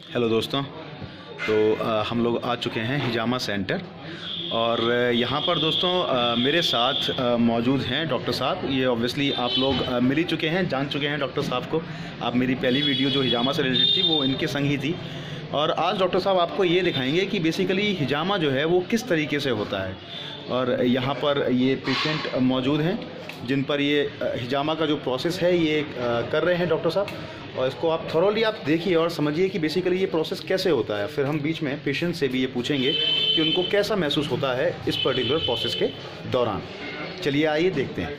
Hello दोस्तों। तो हम लोग आ चुके हैं हिजामा सेंटर और यहाँ पर दोस्तों मेरे साथ मौजूद हैं डॉक्टर साहब। ये ऑब्वियसली आप लोग मिल ही चुके हैं, जान चुके हैं डॉक्टर साहब को। आप मेरी पहली वीडियो जो हिजामा से रिलेटेड थी वो इनके संग ही थी। और आज डॉक्टर साहब आपको ये दिखाएंगे कि बेसिकली हिजामा जो है वो किस तरीके से होता है। और यहाँ पर ये पेशेंट मौजूद हैं जिन पर ये हिजामा का जो प्रोसेस है ये कर रहे हैं डॉक्टर साहब। और इसको आप थॉरोली आप देखिए और समझिए कि बेसिकली ये प्रोसेस कैसे होता है। फिर हम बीच में पेशेंट से भी ये पूछेंगे कि उनको कैसा महसूस होता है इस पर्टिकुलर प्रोसेस के दौरान। चलिए आइए देखते हैं।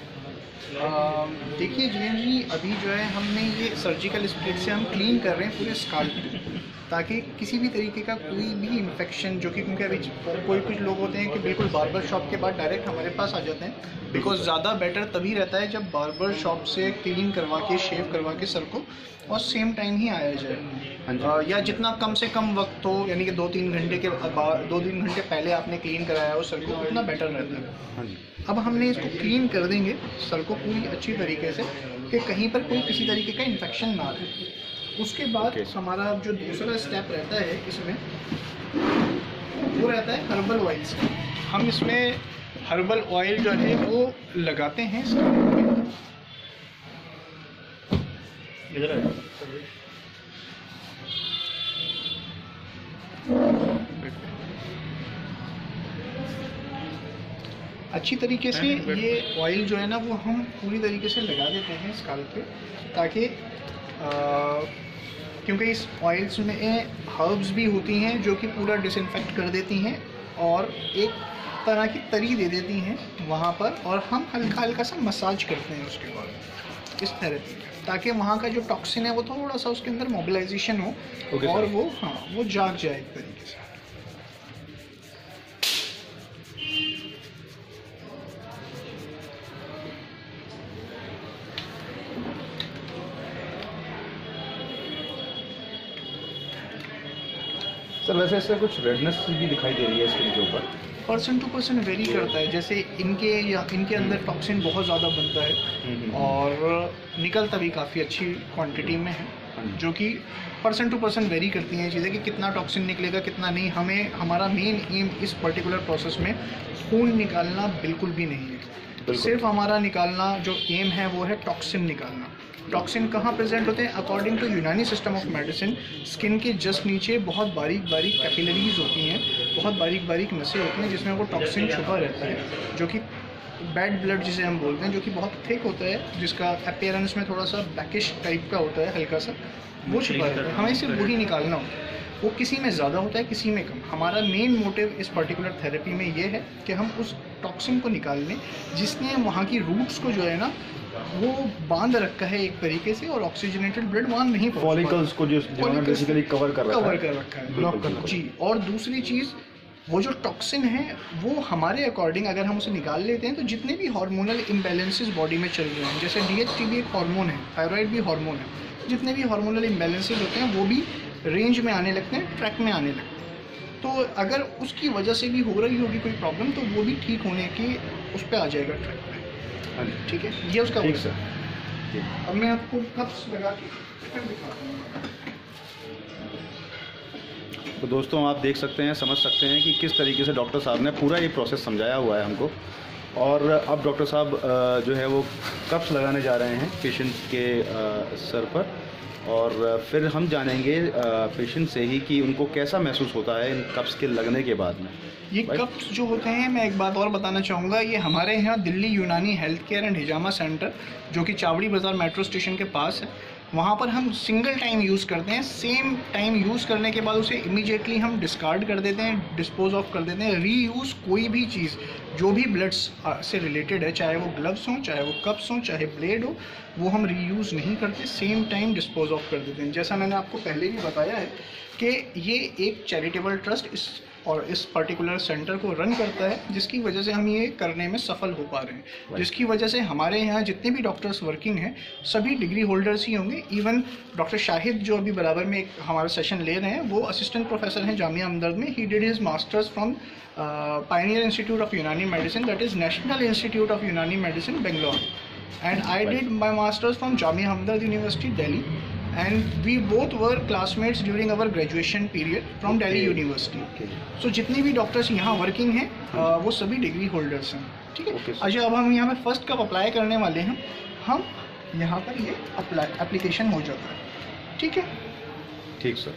देखिए जी, अभी जो है हमने ये सर्जिकल स्प्लिट से हम क्लीन कर रहे हैं पूरे स्काल्प ताकि किसी भी तरीके का कोई भी इन्फेक्शन, जो कि क्योंकि अभी कोई कुछ लोग होते हैं कि बिल्कुल बार्बर शॉप के बाद डायरेक्ट हमारे पास आ जाते हैं। बिकॉज ज़्यादा बेटर तभी रहता है जब बार्बर शॉप से क्लीन करवा के शेव करवा के सर को और सेम टाइम ही आया जाए, या जितना कम से कम वक्त हो, यानी कि 2-3 घंटे पहले आपने क्लीन कराया हो सर को, उतना बेटर रहता है। अब हमने इसको क्लीन कर देंगे सर को पूरी अच्छी तरीके से कि कहीं पर कोई किसी तरीके का इन्फेक्शन ना रहे। उसके बाद हमारा जो दूसरा स्टेप रहता है इसमें वो रहता है हर्बल ऑयल्स का। हम इसमें हर्बल ऑयल जो है वो लगाते हैं अच्छी तरीके से। ये ऑयल जो है ना वो हम पूरी तरीके से लगा देते हैं स्काल्प पे, ताकि क्योंकि इस ऑयल्स में हर्ब्स भी होती हैं जो कि पूरा डिसइंफेक्ट कर देती हैं और एक तरह की तरी दे देती हैं वहाँ पर। और हम हल्का हल्का सा मसाज करते हैं उसके बाद इस थेरेपी में, ताकि वहाँ का जो टॉक्सिन है वो थोड़ा सा उसके अंदर मोबिलाइजेशन हो और वो जाग जाए एक तरीके से। सर वैसे इससे कुछ रेडनेस भी दिखाई दे रही है स्किन के ऊपर? पर्सन टू पर्सन वेरी करता है। जैसे इनके अंदर टॉक्सिन बहुत ज़्यादा बनता है और निकलता भी काफ़ी अच्छी क्वांटिटी में है, जो कि पर्सन टू पर्सन वेरी करती हैं चीज़ें कि कितना टॉक्सिन निकलेगा कितना नहीं। हमारा मेन एम इस पर्टिकुलर प्रोसेस में खून निकालना बिल्कुल भी नहीं है। सिर्फ हमारा निकालना जो एम है वो है टॉक्सिन निकालना। टॉक्सिन कहाँ प्रेजेंट होते हैं? अकॉर्डिंग टू यूनानी सिस्टम ऑफ मेडिसिन, स्किन के जस्ट नीचे बहुत बारीक बारीक कैपिलरीज होती हैं, बहुत बारीक बारीक नसें होती हैं जिसमें वो टॉक्सिन छुपा रहता है, जो कि बैड ब्लड जिसे हम बोलते हैं, जो कि बहुत थिक होता है, जिसका अपीयरेंस में थोड़ा सा ब्लैकिश टाइप का होता है, हल्का सा वो छुपा रहता है। हमें सिर्फ वही निकालना होता है। वो किसी में ज़्यादा होता है किसी में कम। हमारा मेन मोटिव इस पर्टिकुलर थेरेपी में ये है कि हम उस टॉक्सिन को निकाल लें जिसने वहाँ की रूट्स को जो है ना वो बांध रखा है एक तरीके से, और ऑक्सीजनेटेड ब्लड वहाँ नहीं पहुँच, फॉलिकल्स को जो बेसिकली कवर कर रखा है, ब्लॉक कर जी। और दूसरी चीज़, वो जो टॉक्सिन है वो हमारे अकॉर्डिंग अगर हम उसे निकाल लेते हैं तो जितने भी हार्मोनल इम्बैलेंसेस बॉडी में चल रहे हैं, जैसे DHT भी एक हार्मोन है, थायराइड भी हार्मोन है, जितने भी हार्मोनल इम्बैलेंसेस होते हैं वो भी रेंज में आने लगते हैं, ट्रैक में आने लगते हैं। तो अगर उसकी वजह से भी हो रही होगी कोई प्रॉब्लम तो वो भी ठीक होने की उस पर आ जाएगा ट्रैक पे। ठीक है, ये उसका ठीक सर। अब मैं आपको कप्स लगा के फिर दिखाता हूँ। तो दोस्तों आप देख सकते हैं, समझ सकते हैं कि किस तरीके से डॉक्टर साहब ने पूरा ये प्रोसेस समझाया हुआ है हमको। और अब डॉक्टर साहब जो है वो कप्स लगाने जा रहे हैं पेशेंट के सर पर, और फिर हम जानेंगे पेशेंट से ही कि उनको कैसा महसूस होता है इन कप्स के लगने के बाद में। ये कप्स जो होते हैं, मैं एक बात और बताना चाहूँगा, ये हमारे यहाँ दिल्ली यूनानी health care and hijama centre जो कि चावड़ी बाज़ार मेट्रो स्टेशन के पास है, वहाँ पर हम सिंगल टाइम यूज़ करते हैं। सेम टाइम यूज़ करने के बाद उसे इमीडिएटली हम डिस्कार्ड कर देते हैं, डिस्पोज ऑफ कर देते हैं। रीयूज़ कोई भी चीज़ जो भी ब्लड्स से रिलेटेड है, चाहे वो ग्लव्स हों, चाहे वो कप्स हों, चाहे ब्लेड हो, वो हम रीयूज़ नहीं करते, सेम टाइम डिस्पोज ऑफ कर देते हैं। जैसा मैंने आपको पहले भी बताया है कि ये एक चैरिटेबल ट्रस्ट इस पर्टिकुलर सेंटर को रन करता है, जिसकी वजह से हम ये करने में सफल हो पा रहे हैं, जिसकी वजह से हमारे यहाँ जितने भी डॉक्टर्स वर्किंग हैं सभी डिग्री होल्डर्स ही होंगे। इवन डॉक्टर शाहिद जो अभी बराबर में एक हमारा सेशन ले रहे हैं वो असिस्टेंट प्रोफेसर हैं जामिया हमदर्द में। He did his masters from Pioneer Institute of Unani medicine, that is National Institute of Unani medicine Bangalore, and I did my masters from Jamia Hamdard University, Delhi, and we both were classmates during our graduation period from Delhi university. So जितने भी doctors यहाँ working हैं वो सभी degree holders हैं, ठीक है। अच्छा, अब हम यहाँ पे फर्स्ट कब अप्लाई करने वाले हैं, हम यहाँ पर ये एप्लीकेशन हो जाता है, ठीक है। ठीक सर।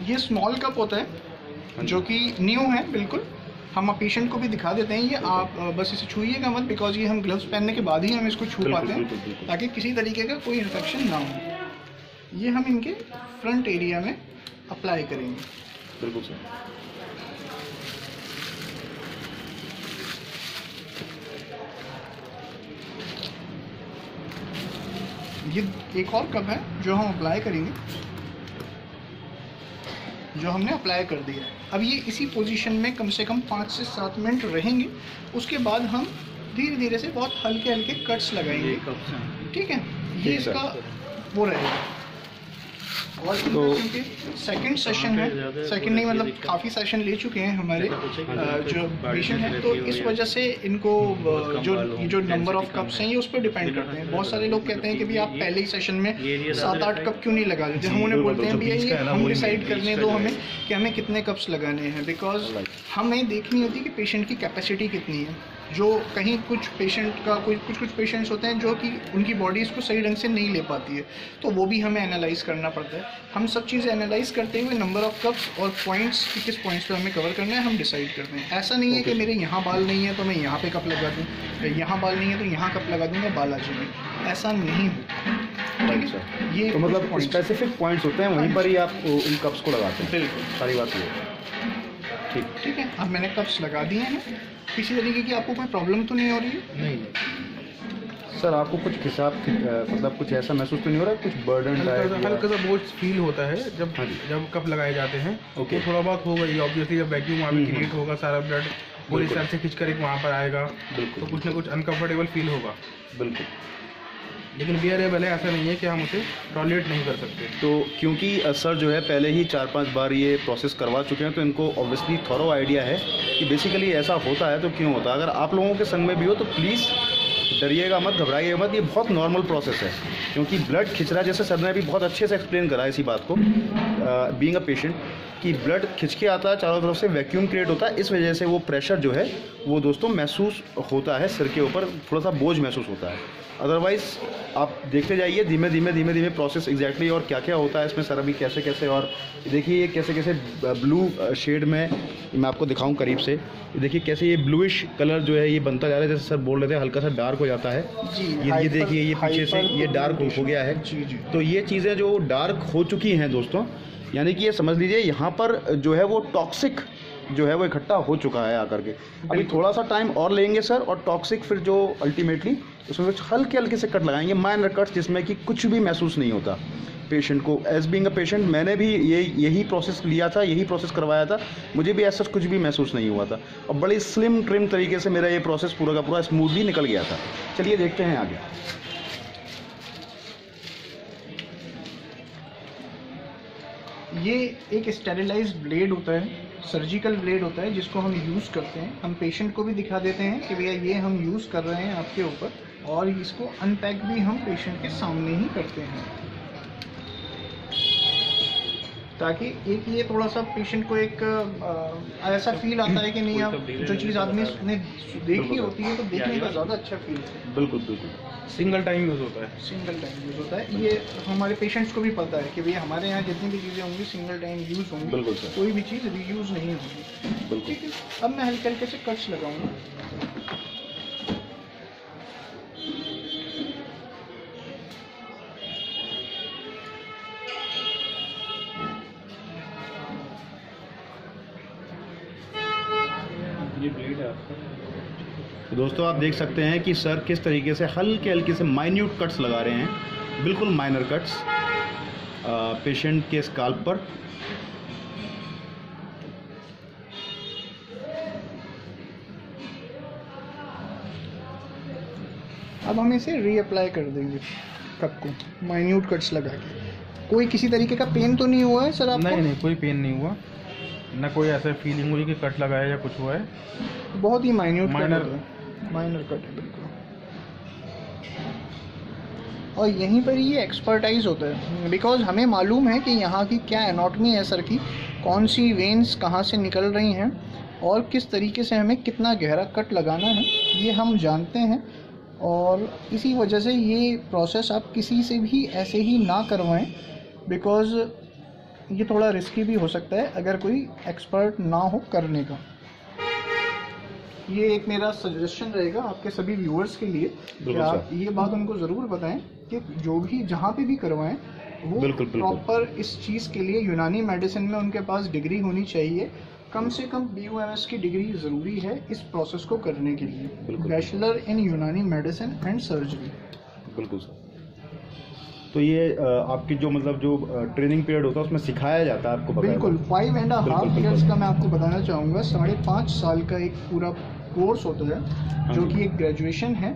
ये स्मॉल कप होता है जो कि न्यू है बिल्कुल। हम पेशेंट को भी दिखा देते हैं, ये आप बस इसे छूइएगा मत, बिकॉज ये हम ग्लव्स पहनने के बाद ही हम इसको छू पाते हैं, ताकि किसी तरीके का कोई इन्फेक्शन ना हो। ये हम इनके फ्रंट एरिया में अप्लाई करेंगे। बिल्कुल सर। ये एक और कप है जो हम अप्लाई करेंगे, जो हमने अप्लाई कर दिया है। अब ये इसी पोजीशन में कम से कम 5 से 7 मिनट रहेंगे। उसके बाद हम धीरे धीरे से बहुत हल्के हल्के कट्स लगाएंगे, ठीक है। ये इसका वो रहेगा। और तो सेकंड सेशन है, सेकंड नहीं मतलब काफ़ी सेशन ले चुके हैं हमारे जो पेशेंट हैं, तो इस वजह से इनको जो नंबर ऑफ कप्स हैं ये उस पर डिपेंड करते हैं। बहुत सारे लोग कहते हैं कि भाई आप पहले ही सेशन में 7-8 कप क्यों नहीं लगा देते। हम उन्हें बोलते हैं भैया ये हम डिसाइड करने दो हमें कि हमें कितने कप्स लगाने हैं, बिकॉज हमें देखनी होती है कि पेशेंट की कैपेसिटी कितनी है। जो कहीं कुछ पेशेंट का कुछ पेशेंट्स होते हैं जो कि उनकी बॉडी इसको सही ढंग से नहीं ले पाती है, तो वो भी हमें एनालाइज करना पड़ता है। हम सब चीज़ें एनालाइज करते हुए नंबर ऑफ कप्स और पॉइंट्स कि किस पॉइंट्स पे हमें कवर करना है हम डिसाइड करते हैं। ऐसा नहीं है कि मेरे यहाँ बाल नहीं है तो मैं यहाँ पे कप लगा दूँ, यहाँ बाल नहीं है तो यहाँ कप लगा दूँगा बाल आ जाएंगे, ऐसा नहीं होता। ठीक है, ये तो मतलब स्पेसिफिक पॉइंट्स होते हैं, वहीं पर ही आप उन कप्स को लगाते हैं। बिल्कुल, सारी बात ये ठीक है। अब मैंने कप्स लगा दिए हैं। किसी तरीके की आपको कोई प्रॉब्लम तो नहीं हो रही है? नहीं सर। आपको कुछ हिसाब मतलब कुछ ऐसा महसूस तो नहीं हो रहा, कुछ बर्डन हल्का सा बोझ फील होता है जब कप लगाए जाते हैं। ओके, थोड़ा बहुत होगा ये ऑब्वियसली, जब वैक्यूम वहाँ पे क्रिएट होगा, सारा ब्लड पूरी तरह से खींच कर एक वहाँ पर आएगा, तो कुछ ना कुछ अनकम्फर्टेबल फील होगा। बिल्कुल, लेकिन बियरेबल है, ऐसा नहीं है कि हम उसे टॉलरेट नहीं कर सकते। तो क्योंकि सर जो है पहले ही 4-5 बार ये प्रोसेस करवा चुके हैं, तो इनको ऑब्वियसली थॉरो आइडिया है कि बेसिकली ऐसा होता है तो क्यों होता है। अगर आप लोगों के संग में भी हो तो प्लीज़ डरिएगा मत, घबराइएगा मत, ये बहुत नॉर्मल प्रोसेस है। क्योंकि ब्लड खिंच रहा है, जैसे सर ने भी बहुत अच्छे से एक्सप्लेन करा है इसी बात को, बीइंग अ पेशेंट, कि ब्लड खिंच के आता है, चारों तरफ से वैक्यूम क्रिएट होता है, इस वजह से वो प्रेशर जो है वो दोस्तों महसूस होता है, सिर के ऊपर थोड़ा सा बोझ महसूस होता है। अदरवाइज़ आप देखते जाइए धीमे धीमे प्रोसेस एग्जैक्टली और क्या क्या होता है इसमें सर अभी कैसे कैसे। और देखिए ये कैसे कैसे ब्लू शेड में मैं आपको दिखाऊं करीब से, देखिए कैसे ये ब्लूइश कलर जो है ये बनता जा रहा है, जैसे सर बोल रहे थे हल्का सा डार्क हो जाता है। ये देखिए ये पीछे से ये डार्क हो गया है। तो ये चीज़ें जो डार्क हो चुकी हैं दोस्तों, यानी कि ये समझ लीजिए यहाँ पर जो है वो टॉक्सिक जो है वो इकट्ठा हो चुका है आकर के। अभी थोड़ा सा टाइम और लेंगे सर, और टॉक्सिक फिर जो अल्टीमेटली उसमें हल्के हल्के से कट लगाएंगे, माइनर कट्स, जिसमें कि कुछ भी महसूस नहीं होता पेशेंट को। एज बीइंग अ पेशेंट मैंने भी यही प्रोसेस लिया था, यही प्रोसेस करवाया था, मुझे भी ऐसा कुछ भी महसूस नहीं हुआ था, और बड़ी स्लिम ट्रिम तरीके से मेरा ये प्रोसेस पूरा का पूरा स्मूथली निकल गया था। चलिए देखते हैं आगे। ये एक स्टेरिलाइज्ड ब्लेड होता है, सर्जिकल ब्लेड होता है, जिसको हम यूज़ करते हैं। हम पेशेंट को भी दिखा देते हैं कि भैया ये हम यूज़ कर रहे हैं आपके ऊपर, और इसको अनपैक भी हम पेशेंट के सामने ही करते हैं, ताकि एक ये थोड़ा सा पेशेंट को एक ऐसा फील आता है कि नहीं, आप जो चीज़ आदमी ने देखी होती है तो देखने का ज़्यादा अच्छा फील है। बिल्कुल बिल्कुल। सिंगल टाइम यूज़ होता है, सिंगल टाइम यूज़ होता है। ये हमारे पेशेंट्स को भी पता है कि भैया हमारे यहाँ जितनी भी चीज़ें होंगी सिंगल टाइम यूज़ होंगी। बिल्कुल सर, कोई भी चीज़ रीयूज़ नहीं होगी। बिल्कुल। ठीक है, अब मैं हल्के हल्के से कट्स लगाऊंगा। ये ब्लेड है आपका। तो दोस्तों आप देख सकते हैं कि सर किस तरीके से हल्के हल्के से माइन्यूट कट्स लगा रहे हैं, बिल्कुल माइनर कट्स पेशेंट के स्काल्प पर। अब हम इसे रीअप्लाई कर देंगे कप को माइन्यूट कट्स लगा के। कोई किसी तरीके का पेन तो नहीं हुआ है सर आपको? नहीं, कोई पेन नहीं हुआ, ना कोई ऐसा फीलिंग हुई कि कट लगाया या कुछ हुआ है। बहुत ही माइन्यूट माइनर कट है बिल्कुल। और यहीं पर ये एक्सपर्टाइज होता है, बिकॉज हमें मालूम है कि यहाँ की क्या एनाटॉमी है सर की, कौन सी वेन्स कहाँ से निकल रही हैं और किस तरीके से हमें कितना गहरा कट लगाना है, ये हम जानते हैं। और इसी वजह से ये प्रोसेस आप किसी से भी ऐसे ही ना करवाएं, बिकॉज ये थोड़ा रिस्की भी हो सकता है अगर कोई एक्सपर्ट ना हो करने का। ये एक मेरा सजेशन रहेगा आपके सभी व्यूअर्स के लिए कि आप ये बात उनको ज़रूर बताएं कि जो भी जहाँ पे भी करवाएं वो प्रॉपर इस चीज़ के लिए यूनानी मेडिसिन में उनके पास डिग्री होनी चाहिए। कम से कम BUMS की डिग्री ज़रूरी है इस प्रोसेस को करने के लिए, बैचलर इन यूनानी मेडिसिन एंड सर्जरी। बिल्कुल सर। तो ये आपकी जो मतलब जो ट्रेनिंग पीरियड होता है उसमें सिखाया जाता है आपको? बिल्कुल, 5.5 ईयर्स का मैं आपको बताना चाहूँगा। 5.5 साल का एक पूरा कोर्स होता है जो कि एक ग्रेजुएशन है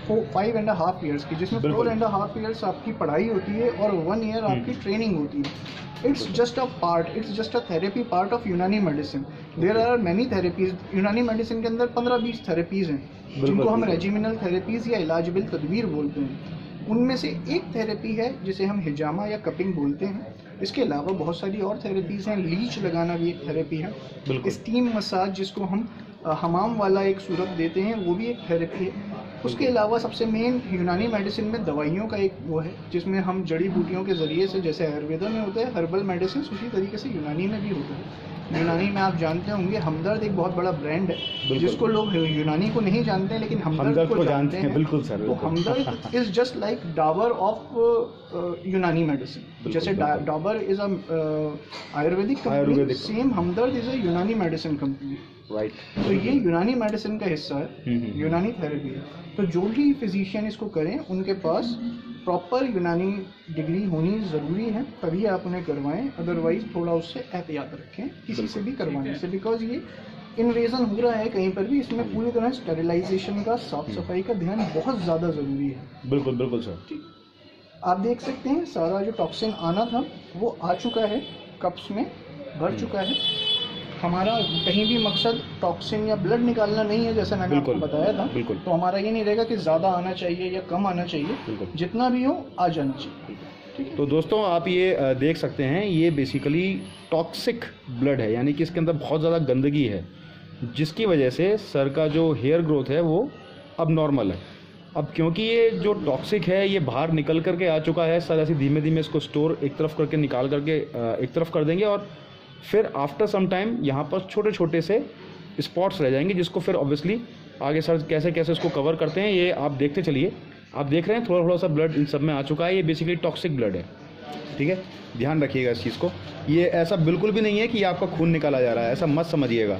5.5 ईयर्स की, जिसमें 4.5 ईयर्स आपकी पढ़ाई होती है और 1 ईयर आपकी ट्रेनिंग होती है। It's just a part, it's just a therapy part of Unani medicine. There are many therapies. Unani medicine के अंदर 15-20 थेरेपीज हैं जिनको हम रेजिमिनल थेरेपीज या इलाज बिल तदबीर बोलते हैं। उनमें से एक थेरेपी है जिसे हम हिजामा या कपिंग बोलते हैं। इसके अलावा बहुत सारी और थेरेपीज़ हैं। लीच लगाना भी एक थेरेपी है। स्टीम मसाज जिसको हम हमाम वाला एक सूरत देते हैं वो भी एक थेरेपी है। उसके अलावा सबसे मेन यूनानी मेडिसिन में दवाइयों का एक वो है जिसमें हम जड़ी बूटियों के ज़रिए से, जैसे आयुर्वेदा में होता है हर्बल मेडिसिन, उसी तरीके से यूनानी में भी होता है। यूनानी में आप जानते होंगे हमदर्द एक बहुत बड़ा ब्रांड है जिसको लोग यूनानी को नहीं जानते हैं लेकिन हमदर्द को जानते हैं। बिल्कुल सर। तो Hamdard is just like Dabur of Unani medicine. जैसे Dabur is a Ayurvedic company, same Hamdard is a Unani medicine company. Right. तो ये यूनानी मेडिसिन का हिस्सा है, यूनानी थेरेपी है। तो जो भी फिजिशियन इसको करें उनके पास प्रॉपर यूनानी डिग्री होनी ज़रूरी है, तभी आप उन्हें करवाएं। अदरवाइज थोड़ा उससे एहतियात रखें किसी से भी करवाने से, बिकॉज ये इन्वेजन हो रहा है कहीं पर भी। इसमें पूरी तरह स्टेरिलाइजेशन का, साफ सफाई का ध्यान बहुत ज़्यादा ज़रूरी है। बिल्कुल बिल्कुल सर। ठीक, आप देख सकते हैं सारा जो टॉक्सिन आना था वो आ चुका है, कप्स में भर चुका है। हमारा कहीं भी मकसद टॉक्सिन या ब्लड निकालना नहीं है, जैसे मैंने आपको बताया था। तो हमारा ये नहीं रहेगा कि ज़्यादा आना चाहिए या कम आना चाहिए, जितना भी हो आ जाना चाहिए। ठीक है। तो दोस्तों आप ये देख सकते हैं, ये बेसिकली टॉक्सिक ब्लड है, यानी कि इसके अंदर बहुत ज़्यादा गंदगी है जिसकी वजह से सर का जो हेयर ग्रोथ है वो अब नॉर्मल है। अब क्योंकि ये जो टॉक्सिक है ये बाहर निकल करके आ चुका है, सर ऐसे धीमे धीमे इसको स्टोर एक तरफ करके निकाल करके एक तरफ कर देंगे और फिर आफ्टर सम टाइम यहाँ पर छोटे छोटे से स्पॉट्स रह जाएंगे जिसको फिर ऑब्वियसली आगे सर कैसे कैसे उसको कवर करते हैं ये आप देखते चलिए। आप देख रहे हैं थोड़ा थोड़ा सा ब्लड इन सब में आ चुका है, ये बेसिकली टॉक्सिक ब्लड है। ठीक है, ध्यान रखिएगा इस चीज़ को। ये ऐसा बिल्कुल भी नहीं है कि आपका खून निकाला जा रहा है, ऐसा मत समझिएगा।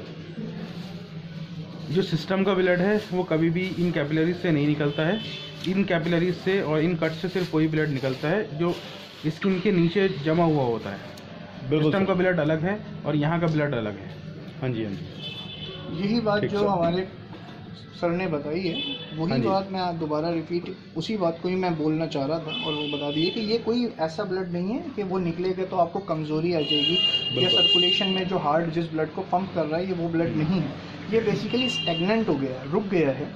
जो सिस्टम का ब्लड है वो कभी भी इन कैपिलरीज से नहीं निकलता है। इन कैपिलरीज से और इन कट से सिर्फ कोई ब्लड निकलता है जो स्किन के नीचे जमा हुआ होता है। सिस्टम का ब्लड अलग है और यहाँ का ब्लड अलग है। हाँ जी, हाँ जी, यही बात जो हमारे सर ने बताई है वही बात मैं दोबारा रिपीट उसी बात को ही मैं बोलना चाह रहा था, और वो बता दिए कि ये कोई ऐसा ब्लड नहीं है कि वो निकलेगा तो आपको कमज़ोरी आ जाएगी या सर्कुलेशन में जो हार्ट जिस ब्लड को पंप कर रहा है ये वो ब्लड नहीं है। ये बेसिकली स्टेगनेंट हो गया है, रुक गया है,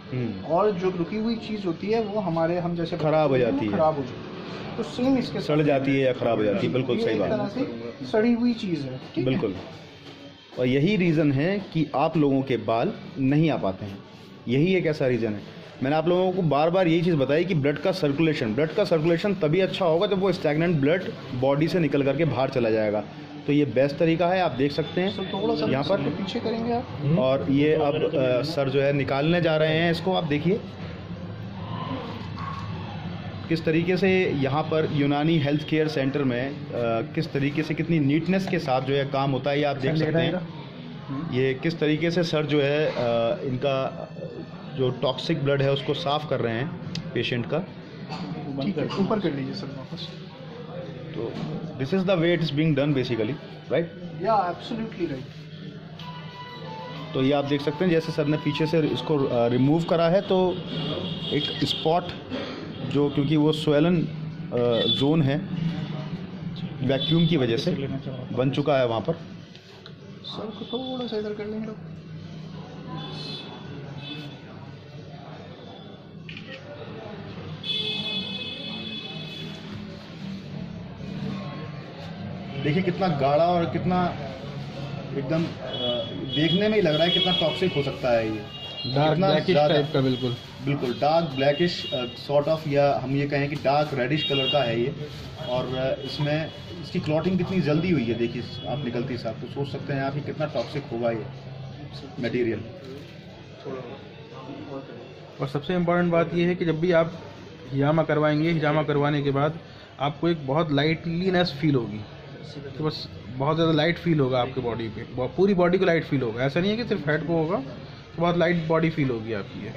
और जो रुकी हुई चीज़ होती है वो हमारे हम जैसे खराब हो जाती है, खराब हो जाती है। तो सेम इसके सड़ जाती है या खराब हो जाती है। बिल्कुल सही बात, तरह से सड़ी हुई चीज़ है। बिल्कुल। और यही रीज़न है कि आप लोगों के बाल नहीं आ पाते हैं, यही एक ऐसा रीज़न है। मैंने आप लोगों को बार बार यही चीज़ बताई कि ब्लड का सर्कुलेशन तभी अच्छा होगा जब वो स्टैग्नेंट ब्लड बॉडी से निकल करके बाहर चला जाएगा। तो ये बेस्ट तरीका है, आप देख सकते हैं थोड़ा सा यहाँ पर पीछे करेंगे आप। और ये अब सर जो है निकालने जा रहे हैं इसको। आप देखिए किस तरीके से यहाँ पर यूनानी हेल्थ केयर सेंटर में किस तरीके से कितनी नीटनेस के साथ जो है काम होता है, ये आप देख सकते हैं। ये किस तरीके से सर जो है इनका जो टॉक्सिक ब्लड है उसको साफ़ कर रहे हैं पेशेंट का। ऊपर कर लीजिए सर वापस। तो this is the way it is being done basically, right? या एब्सोल्युटली राइट। तो ये आप देख सकते हैं जैसे सर ने पीछे से इसको रिमूव करा है तो एक स्पॉट जो, क्योंकि वो स्वेलन जोन है वैक्यूम की वजह से बन चुका है वहाँ पर। सर को थोड़ा सा इधर कर लेंगे लोग। देखिए कितना गाढ़ा और कितना एकदम देखने में ही लग रहा है कितना टॉक्सिक हो सकता है ये, डार्क ब्लैकिश टाइप का, बिल्कुल बिल्कुल डार्क ब्लैकिश सॉर्ट ऑफ, या हम ये कहें कि डार्क रेडिश कलर का है ये। और इसमें इसकी क्लॉटिंग कितनी जल्दी हुई है, देखिए आप निकलती साथ, तो सोच सकते हैं आप कि कितना टॉक्सिक होगा ये मटेरियल। और सबसे इम्पोर्टेंट बात यह है कि जब भी आप हिजामा करवाएंगे, हिजामा करवाने के बाद आपको एक बहुत लाइटलीनेस फील होगी, तो बस बहुत ज़्यादा लाइट फील होगा आपके बॉडी पे, पूरी बॉडी को लाइट फील होगा। ऐसा नहीं है कि सिर्फ हेड को होगा, तो बहुत लाइट बॉडी फील होगी आपकी ये।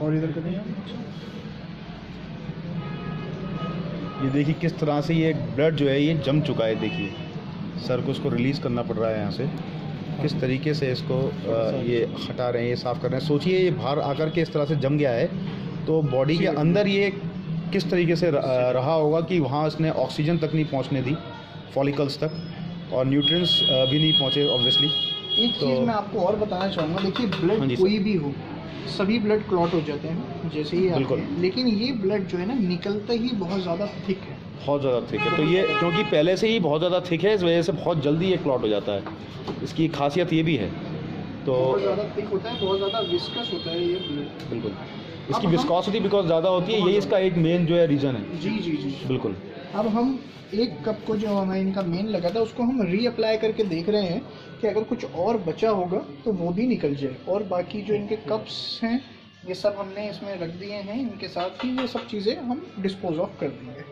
और इधर करें, ये देखिए किस तरह से ये ब्लड जो है ये जम चुका है, देखिए सर को उसको रिलीज़ करना पड़ रहा है यहाँ से, किस तरीके से इसको ये हटा रहे हैं, ये साफ़ कर रहे हैं। सोचिए ये बाहर आकर के इस तरह से जम गया है, तो बॉडी के अंदर ये किस तरीके से रहा होगा कि वहाँ इसने ऑक्सीजन तक नहीं पहुँचने दी, फॉलिकल्स तक, और न्यूट्रिएंट्स भी नहीं पहुँचे ऑब्वियसली। एक चीज़ मैं आपको और बताना चाहूँगा, देखिए ब्लड कोई भी हो, सभी ब्लड क्लॉट हो जाते हैं जैसे ही आते हैं, लेकिन ये ब्लड जो है ना निकलता ही बहुत ज़्यादा थिक है, बहुत ज़्यादा थिक है। तो ये क्योंकि पहले से ही बहुत ज़्यादा थिक है, इस वजह से बहुत जल्दी ये क्लॉट हो जाता है, इसकी खासियत ये भी है। तो बहुत ज़्यादा थिक होता है, बहुत ज़्यादा विस्कस होता है ये ब्लड, बिल्कुल इसकी विस्कोसिटी बिकॉज ज़्यादा होती है, यही इसका एक मेन जो है रीज़न है। जी जी जी बिल्कुल। अब हम एक कप को जो हमें इनका मेन लगा था उसको हम रीअप्लाई करके देख रहे हैं कि अगर कुछ और बचा होगा तो वो भी निकल जाए, और बाकी जो इनके कप्स हैं ये सब हमने इसमें रख दिए हैं, इनके साथ ही ये सब चीज़ें हम डिस्पोज ऑफ कर देंगे।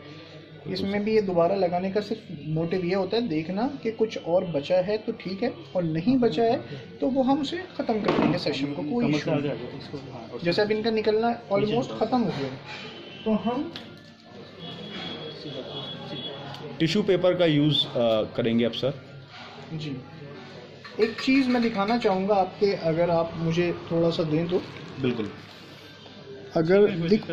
इसमें भी ये दोबारा लगाने का सिर्फ मोटिव ये होता है देखना कि कुछ और बचा है तो ठीक है, और नहीं बचा है तो वो हम उसे ख़त्म कर देंगे सेशन को, कोई इशू नहीं। जैसे अब इनका निकलना ऑलमोस्ट ख़त्म हो गया, तो हम टिश्यू पेपर का यूज़ करेंगे अब सर। जी एक चीज़ मैं दिखाना चाहूँगा आपके, अगर आप मुझे थोड़ा सा दें तो। बिल्कुल। अगर दिख